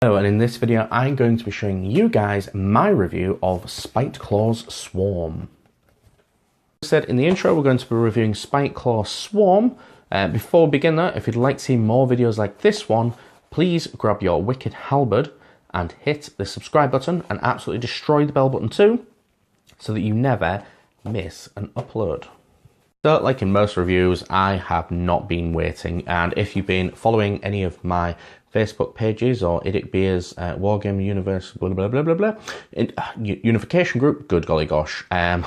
Hello, and in this video I'm going to be showing you guys my review of Spiteclaws Swarm. As I said in the intro, we're going to be reviewing Spiteclaws Swarm. Before we begin though, if you'd like to see more videos like this one, please grab your wicked halberd and hit the subscribe button and absolutely destroy the bell button too, so that you never miss an upload. So, like in most reviews, I have not been waiting, and if you've been following any of my Facebook pages or Idic Beer's Wargame Universe, blah blah blah blah blah, unification group, good golly gosh, I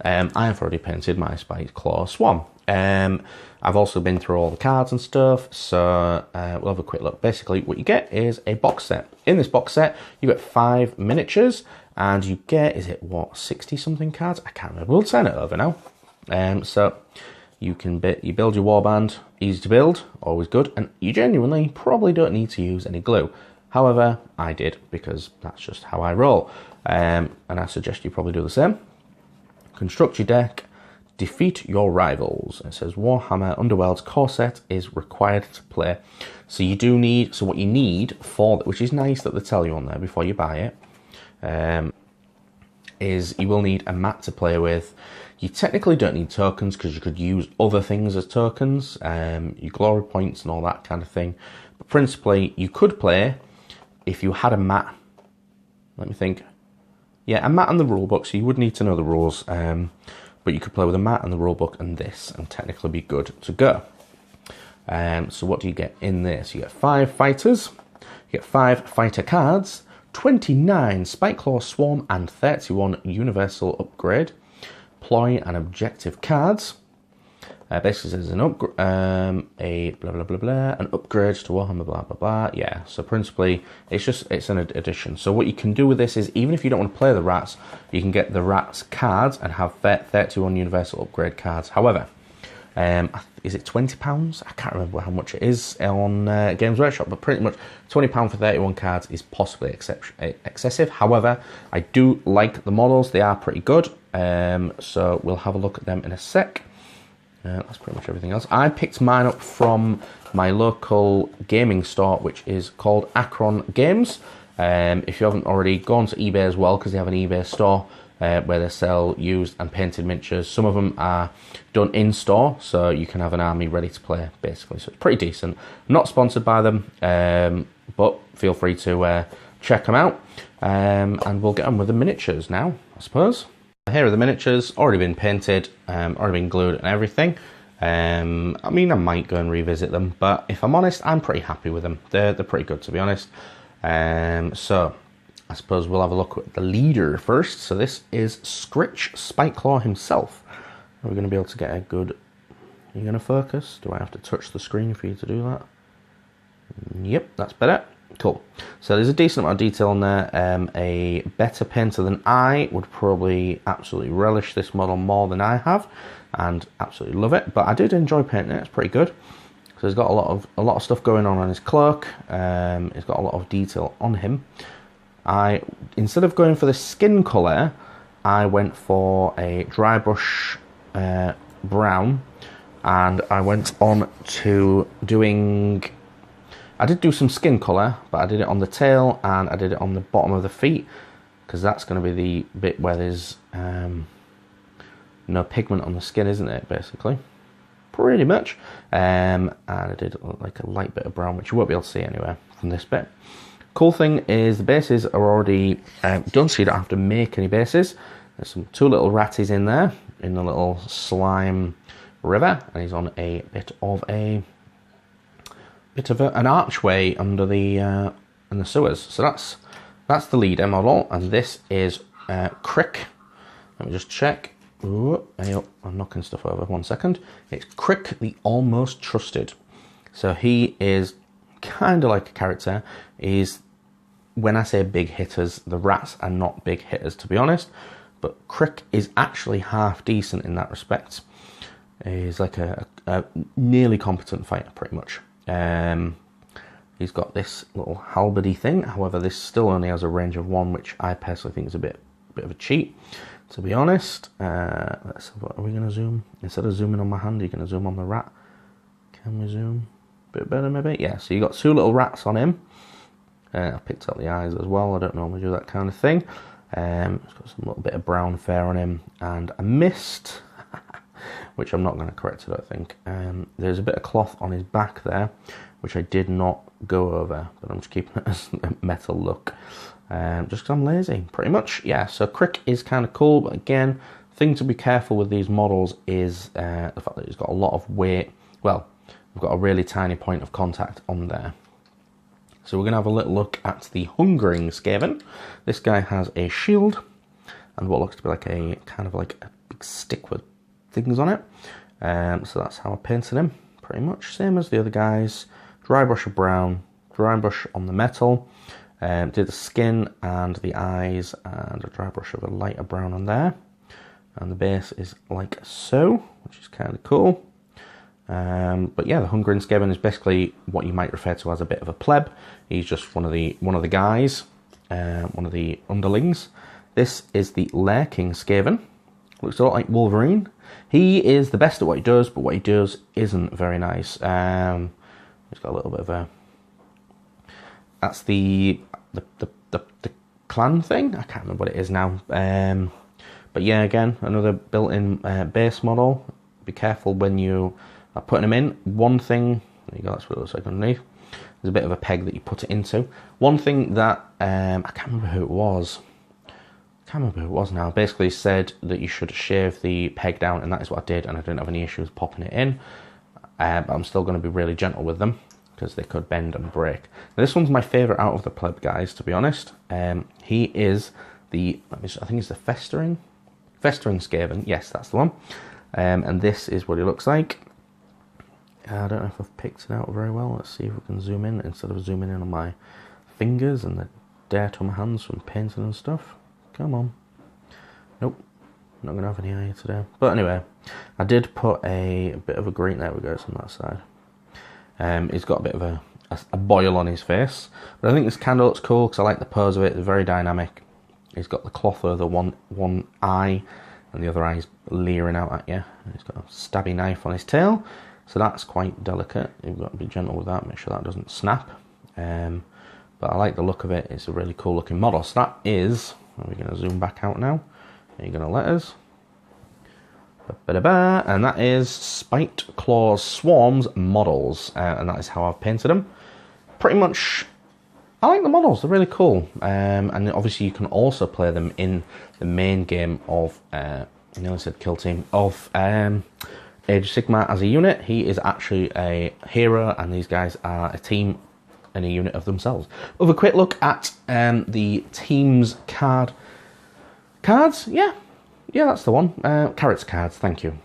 have already painted my Spiteclaws Swarm. I've also been through all the cards and stuff, so we'll have a quick look. Basically, what you get is a box set. In this box set, you get 5 miniatures, and you get, is it what, 60 something cards? I can't remember. We'll turn it over now. So you can build your warband, easy to build, always good, and you genuinely probably don't need to use any glue. However, I did, because that's just how I roll, and I suggest you probably do the same. Construct your deck, defeat your rivals. It says Warhammer Underworld's core set is required to play. So you do need, so what you need for, which is nice that they tell you on there before you buy it, is you will need a mat to play with. You technically don't need tokens because you could use other things as tokens, your glory points and all that kind of thing. But principally, you could play if you had a mat. Let me think. Yeah, a mat and the rulebook, so you would need to know the rules. But you could play with a mat and the rulebook and this, and technically be good to go. So what do you get in this? You get 5 fighters, you get 5 fighter cards, 29 Spiteclaws Swarm, and 31 Universal Upgrade, Ploy and Objective cards. Basically says an a blah blah blah blah, an upgrade to Warhammer blah blah blah. Yeah, so principally it's an addition. So what you can do with this is, even if you don't want to play the rats, you can get the rats cards and have 31 Universal Upgrade cards. However, is it £20? I can't remember how much it is on Games Workshop, but pretty much £20 for 31 cards is possibly excessive. However, I do like the models, they are pretty good, so we'll have a look at them in a sec. That's pretty much everything else. I picked mine up from my local gaming store, which is called Akron Games. If you haven't already, go on to eBay as well, because they have an eBay store where they sell used and painted miniatures. Some of them are done in store, so you can have an army ready to play, basically. So it's pretty decent. Not sponsored by them, but feel free to check them out. And we'll get on with the miniatures now, I suppose. Here are the miniatures, already been painted, already been glued and everything. I mean, I might go and revisit them, but if I'm honest, I'm pretty happy with them. They're pretty good, to be honest. So I suppose we'll have a look at the leader first. So this is Scritch Spiteclaw himself. Are we going to be able to get a good... Are you going to focus? Do I have to touch the screen for you to do that? Yep, that's better. Cool. So there's a decent amount of detail on there. A better painter than I would probably absolutely relish this model more than I have, and absolutely love it. But I did enjoy painting it. It's pretty good. So he's got a lot of stuff going on his cloak. He's got a lot of detail on him. Instead of going for the skin colour, I went for a dry brush brown, and I went on to doing... I did do some skin colour, but I did it on the tail and I did it on the bottom of the feet, because that's going to be the bit where there's no pigment on the skin, isn't it, basically? Pretty much. And I did like a light bit of brown, which you won't be able to see anywhere from this bit. Cool thing is the bases are already done, so you don't have to make any bases. There's 2 little ratties in there, in the little slime river, and he's on a bit of an archway under the in the sewers. So that's the leader model, and this is Crick. Let me just check. Ooh, I'm knocking stuff over. 1 second. It's Crick, the Almost Trusted. So he is kind of like a character. When I say big hitters, the rats are not big hitters, to be honest. But Crick is actually half decent in that respect. He's like a nearly competent fighter, pretty much. He's got this little halberdy thing. However, this still only has a range of 1, which I personally think is a bit of a cheat, to be honest. Let's have, are we going to zoom? Instead of zooming on my hand, you're going to zoom on the rat. Can we zoom a bit better, maybe? Yeah, so you got 2 little rats on him. I picked out the eyes as well. I don't normally do that kind of thing. It's got some little bit of brown fur on him, and I missed, which I'm not going to correct, I don't think. There's a bit of cloth on his back there, which I did not go over, but I'm just keeping it as a metal look, just because I'm lazy, pretty much. Yeah, so Crick is kind of cool, but again, thing to be careful with these models is the fact that he's got a lot of weight. Well, we've got a really tiny point of contact on there. So we're going to have a little look at the Hungering Skirvin. This guy has a shield and what looks to be like a kind of like a big stick with things on it. So that's how I painted him, pretty much same as the other guys. Dry brush of brown, dry brush on the metal. Did the skin and the eyes, and a dry brush of a lighter brown on there. And the base is like so, which is kind of cool. But yeah, the Hungering Skirvin is basically what you might refer to as a bit of a pleb. He's just one of the guys, one of the underlings. This is the Lurking Skirvin. Looks a lot like Wolverine. He is the best at what he does, but what he does isn't very nice. He's got a little bit of a... That's the clan thing. I can't remember what it is now. But yeah, again, another built-in base model. Be careful when you are putting them in. One thing, there you go, that's what it looks like underneath. There's a bit of a peg that you put it into. One thing that, I can't remember who it was. Now. Basically said that you should shave the peg down, and that is what I did, and I didn't have any issues popping it in. But I'm still going to be really gentle with them, because they could bend and break. Now, this one's my favourite out of the pleb guys, to be honest. He is the, I think it's the Festering Skirvin. Yes, that's the one. And this is what he looks like. I don't know if I've picked it out very well. Let's see if we can zoom in instead of zooming in on my fingers and the dirt on my hands from painting and stuff. Come on. Nope. Not going to have any eye today. But anyway, I did put a bit of a green, there we go, it's on that side. He's got a bit of a boil on his face. But I think this candle looks cool because I like the pose of it. It's very dynamic. He's got the cloth over one eye, and the other eye's leering out at you. And he's got a stabby knife on his tail. So that's quite delicate. You've got to be gentle with that, make sure that doesn't snap. But I like the look of it. It's a really cool looking model. So that is, are we going to zoom back out now? Are you going to let us? And that is Spiteclaws Swarm's models. And that is how I've painted them. Pretty much, I like the models. They're really cool. And obviously you can also play them in the main game of, I nearly said Kill Team, of Age of Sigmar as a unit. He is actually a hero, and these guys are a team and a unit of themselves. We'll have a quick look at the team's cards. Yeah, that's the one. Carrots cards, thank you.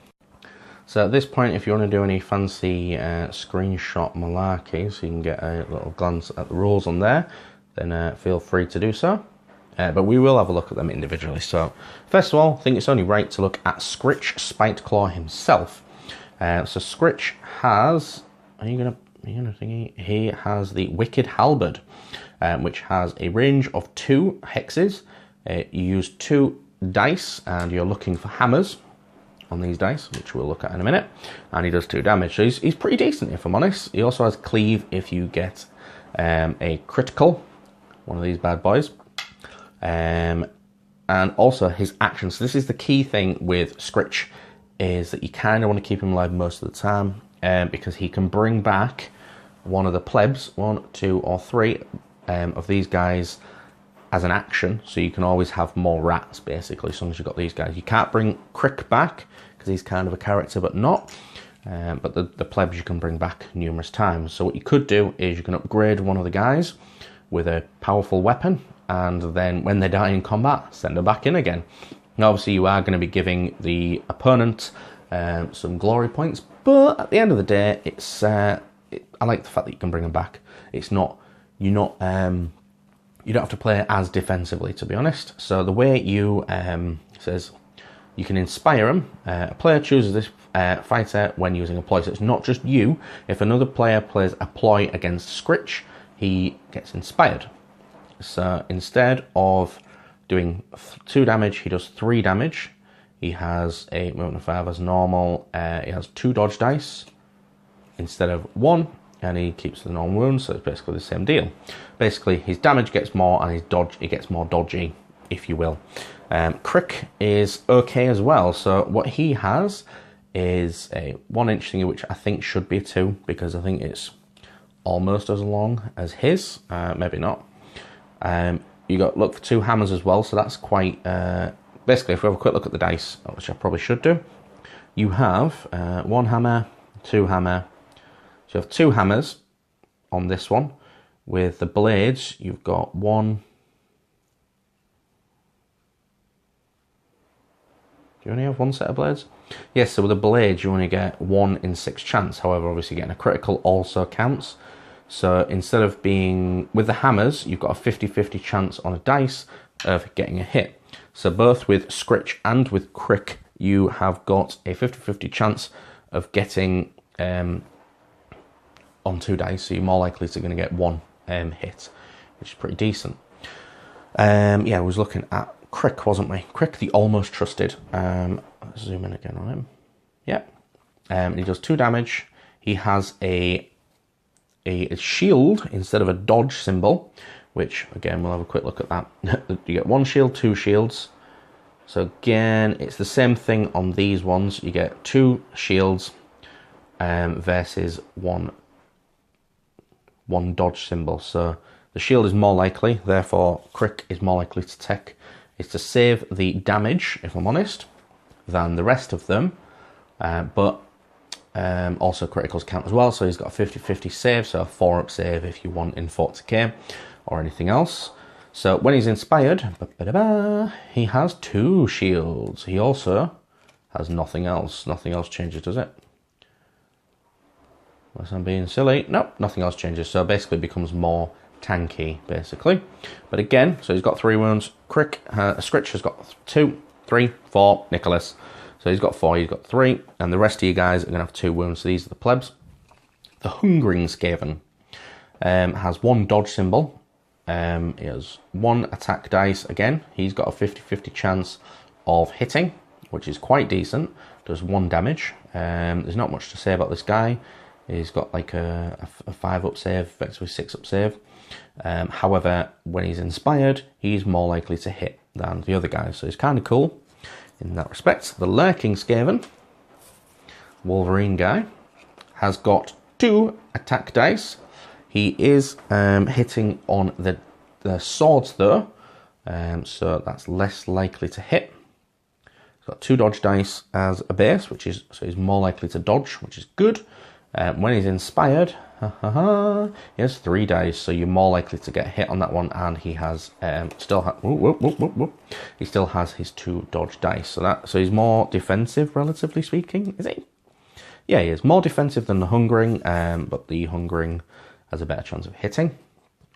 So at this point, if you want to do any fancy screenshot malarkey, so you can get a little glance at the rules on there, then feel free to do so. But we will have a look at them individually. So first of all, I think it's only right to look at Scritch Spiteclaw himself. So Scritch has, he has the Wicked Halberd, which has a range of 2 hexes. You use 2 dice, and you're looking for hammers on these dice, which we'll look at in a minute. And he does 2 damage, so he's pretty decent, if I'm honest. He also has Cleave if you get a critical, one of these bad boys. And also his actions. So this is the key thing with Scritch, is that you kind of want to keep him alive most of the time, because he can bring back one of the plebs, 1, 2, or 3 of these guys as an action, so you can always have more rats, basically, as long as you've got these guys. You can't bring Crick back, because he's kind of a character, but not. But the plebs you can bring back numerous times. So what you could do is you can upgrade one of the guys with a powerful weapon, and then when they die in combat, send them back in again. Now, obviously, you are going to be giving the opponent some glory points, but at the end of the day, it's I like the fact that you can bring them back. It's not, you don't have to play as defensively, to be honest. So the way you says you can inspire them. A player chooses this fighter when using a ploy. So it's not just you. If another player plays a ploy against Scritch, he gets inspired. So instead of doing 2 damage, he does 3 damage. He has a movement of 5 as normal. He has 2 dodge dice instead of 1, and he keeps the non-wounds, so it's basically the same deal. Basically, his damage gets more, and his dodge, it gets more dodgy, if you will. Crick is okay as well, so what he has is a 1-inch thingy, which I think should be a 2, because I think it's almost as long as his, maybe not. You got look for 2 hammers as well, so that's quite, basically if we have a quick look at the dice, which I probably should do, you have 1 hammer, 2 hammer, so you have 2 hammers on this one. With the blades, you've got 1. Do you only have 1 set of blades? Yes, so with the blades, you only get 1 in 6 chance. However, obviously getting a critical also counts. So instead of being, with the hammers, you've got a 50-50 chance on a dice of getting a hit. So both with Scritch and with Crick, you have got a 50-50 chance of getting on 2 dice, so you're more likely to going to get 1 hit, which is pretty decent. Yeah, I was looking at Crick, wasn't we? Crick, the almost trusted. Let's zoom in again on him. Yeah, he does 2 damage. He has a shield instead of a dodge symbol, which again we'll have a quick look at that. You get 1 shield, 2 shields. So again, it's the same thing on these ones. You get 2 shields versus one dodge symbol. So the shield is more likely, therefore Crick is more likely to take, is to save the damage, if I'm honest, than the rest of them. But also criticals count as well, so he's got a 50-50 save, so a 4-up save if you want in 40k or anything else. So when he's inspired, he has 2 shields. He also has nothing else. Nothing else changes, does it? Unless I'm being silly. Nope, nothing else changes. So basically becomes more tanky, basically. But again, so he's got 3 wounds. Crick, Scritch has got 2, 3, 4, Nicholas. So he's got 4, he's got 3, and the rest of you guys are going to have 2 wounds. So these are the plebs. The Hungering Skirvin has 1 dodge symbol. He has 1 attack dice. Again, he's got a 50-50 chance of hitting, which is quite decent. Does 1 damage. There's not much to say about this guy. He's got like a 5-up save, effectively 6-up save. However, when he's inspired, he's more likely to hit than the other guys. So he's kind of cool in that respect. The Lurking Skirvin, Wolverine guy, has got 2 attack dice. He is hitting on the swords though, so that's less likely to hit. He's got 2 dodge dice as a base, so he's more likely to dodge, which is good. When he's inspired, he has 3 dice, so you're more likely to get hit on that one, and he has he still has his 2 dodge dice. So he's more defensive, relatively speaking, is he? Yeah, he is more defensive than the Hungering, but the Hungering has a better chance of hitting.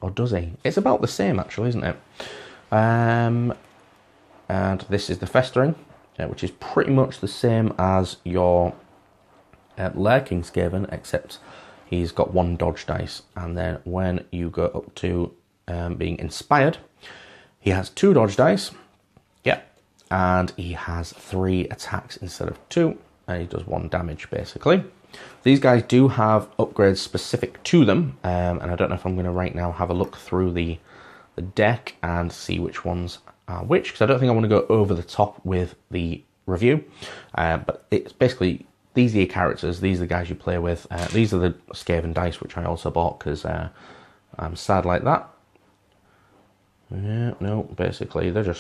Or does he? It's about the same, actually, isn't it? And this is the Festering, which is pretty much the same as your Lurking Skirvin, except he's got 1 dodge dice. And then when you go up to being inspired, he has 2 dodge dice. Yeah. And he has 3 attacks instead of 2. And he does 1 damage, basically. These guys do have upgrades specific to them, and I don't know if I'm going to right now have a look through the deck and see which ones are which, because I don't think I want to go over the top with the review, but it's basically, these are your characters, these are the guys you play with, these are the Skirvin dice, which I also bought because I'm sad like that. Yeah, no, basically they're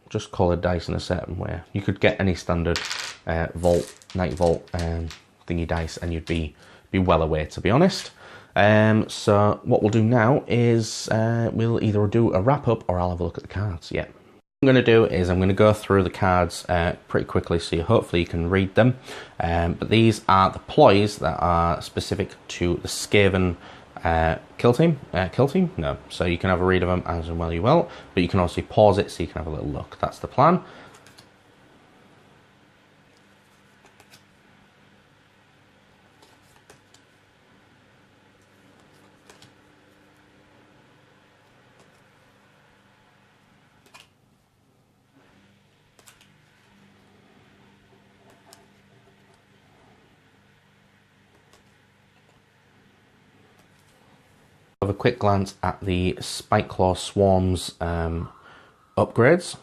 just coloured dice in a certain way. You could get any standard Night Vault thingy dice and you'd be well away, to be honest. So what we'll do now is we'll either do a wrap up or I'll have a look at the cards. Yeah. What I'm going to do is I'm going to go through the cards pretty quickly, so hopefully you can read them. But these are the ploys that are specific to the Skirvin kill team. No. So you can have a read of them as well you will, but you can also pause it so you can have a little look. That's the plan. have a quick glance at the Spiteclaw Swarm's upgrades.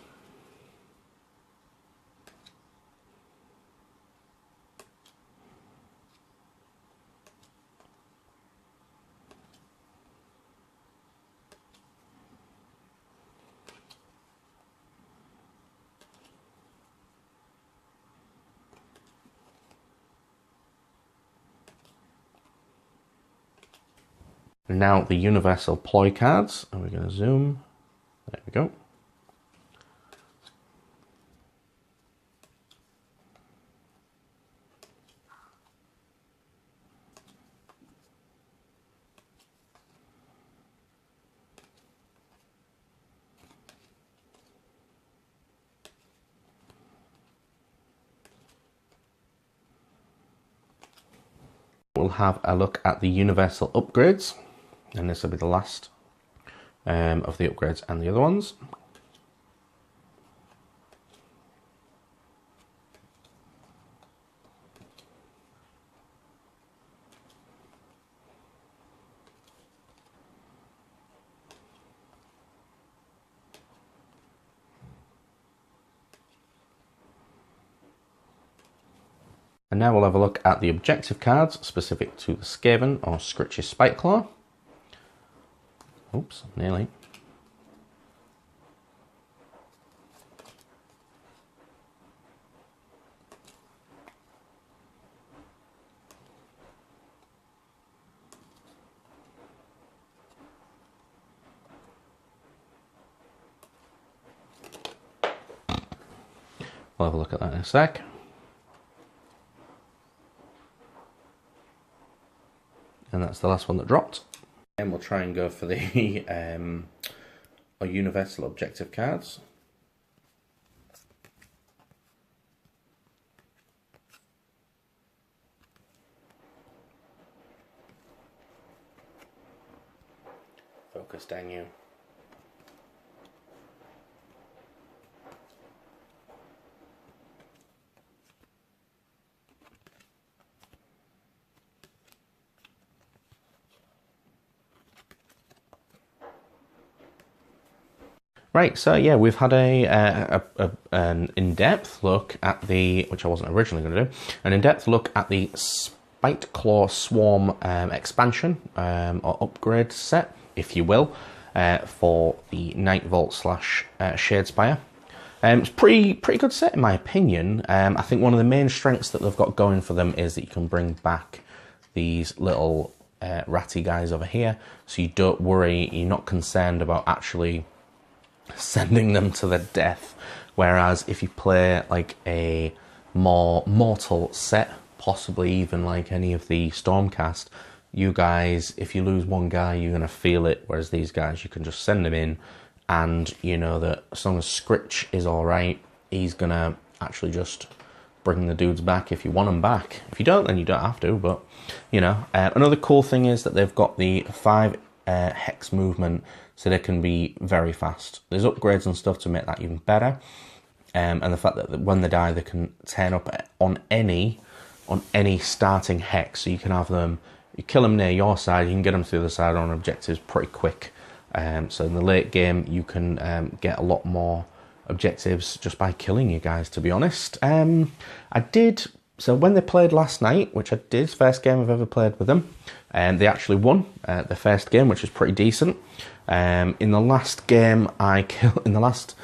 Now the universal ploy cards, and we're going to zoom, there we go. We'll have a look at the universal upgrades. And this will be the last of the upgrades and the other ones. And now we'll have a look at the objective cards specific to the Skirvin or Scritch's Spiteclaw. Oops, nearly. We'll have a look at that in a sec. And that's the last one that dropped. And we'll try and go for the universal objective cards. Focus, dang you. Right, so yeah, we've had an in-depth look at the, which I wasn't originally going to do, an in-depth look at the Spiteclaw Swarm expansion, or upgrade set, if you will, for the Night Vault slash Shadespire. It's pretty good set in my opinion. I think one of the main strengths that they've got going for them is that you can bring back these little ratty guys over here, so you don't worry, you're not concerned about actually sending them to their death. Whereas if you play like a more mortal set, possibly even like any of the Stormcast, you guys, if you lose one guy, you're going to feel it. Whereas these guys, you can just send them in, and you know that as long as Scritch is alright, he's going to actually just bring the dudes back if you want them back. If you don't, then you don't have to, but you know. Another cool thing is that they've got the 5 hex movement, so they can be very fast. There's upgrades and stuff to make that even better, and the fact that when they die, they can turn up on any starting hex. So you can have them, you kill them near your side, you can get them to the other side on objectives pretty quick. So in the late game, you can get a lot more objectives just by killing you guys, to be honest. So when they played last night, which I did, first game I've ever played with them, they actually won the first game, which is pretty decent. In the last game, in the last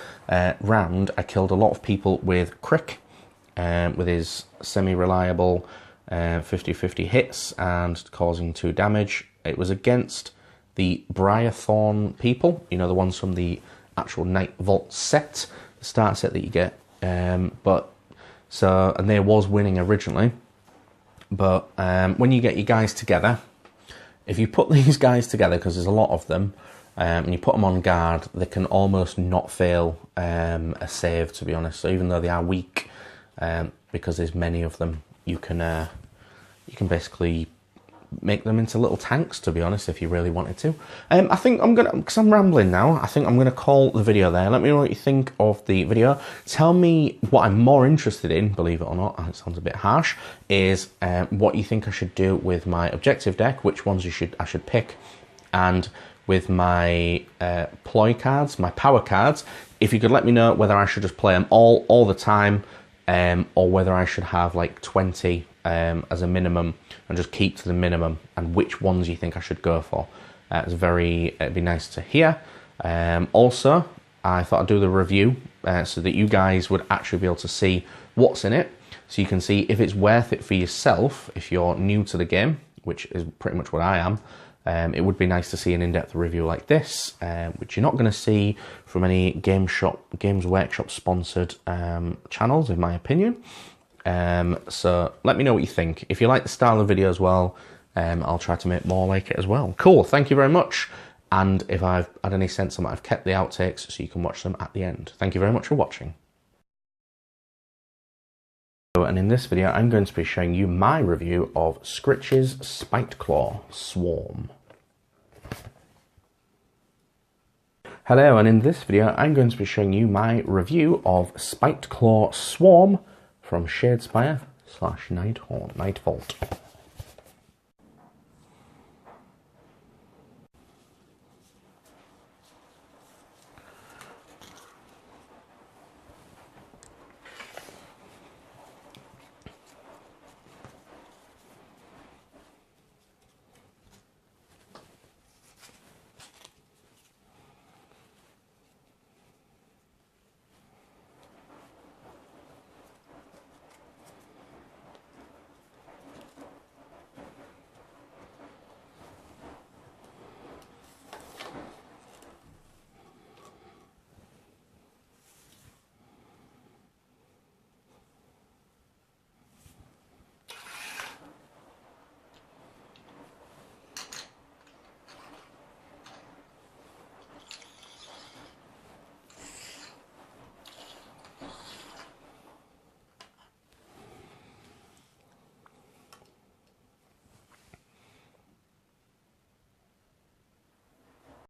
round, I killed a lot of people with Crick, with his semi-reliable 50-50 hits and causing 2 damage. It was against the Briarthorn people, you know, the ones from the actual Night Vault set, the starter set that you get. And they was winning originally, but when you get your guys together, if you put these guys together, because there's a lot of them, and you put them on guard, they can almost not fail a save, to be honest. So even though they are weak, because there's many of them, you can basically make them into little tanks, to be honest, if you really wanted to. I think I'm gonna, because I'm rambling now, I think I'm gonna call the video there. Let me know what you think of the video. Tell me what I'm more interested in, believe it or not, it sounds a bit harsh, is what you think I should do with my objective deck, which ones I should pick, and with my ploy cards, my power cards, if you could let me know whether I should just play them all the time, or whether I should have like 20 as a minimum and just keep to the minimum, and which ones you think I should go for. It'd be nice to hear. Also, I thought I'd do the review so that you guys would actually be able to see what's in it, so you can see if it's worth it for yourself if you're new to the game, which is pretty much what I am. It would be nice to see an in-depth review like this, which you're not going to see from any Games Workshop sponsored channels, in my opinion. So let me know what you think. If you like the style of video as well, I'll try to make more like it as well. Cool, thank you very much. And if I've had any sense, I might have kept the outtakes so you can watch them at the end. Thank you very much for watching. And in this video, I'm going to be showing you my review of Scritch's Spiteclaw Swarm. Hello, and in this video, I'm going to be showing you my review of Spiteclaw Swarm from Shadespire /Nightvault.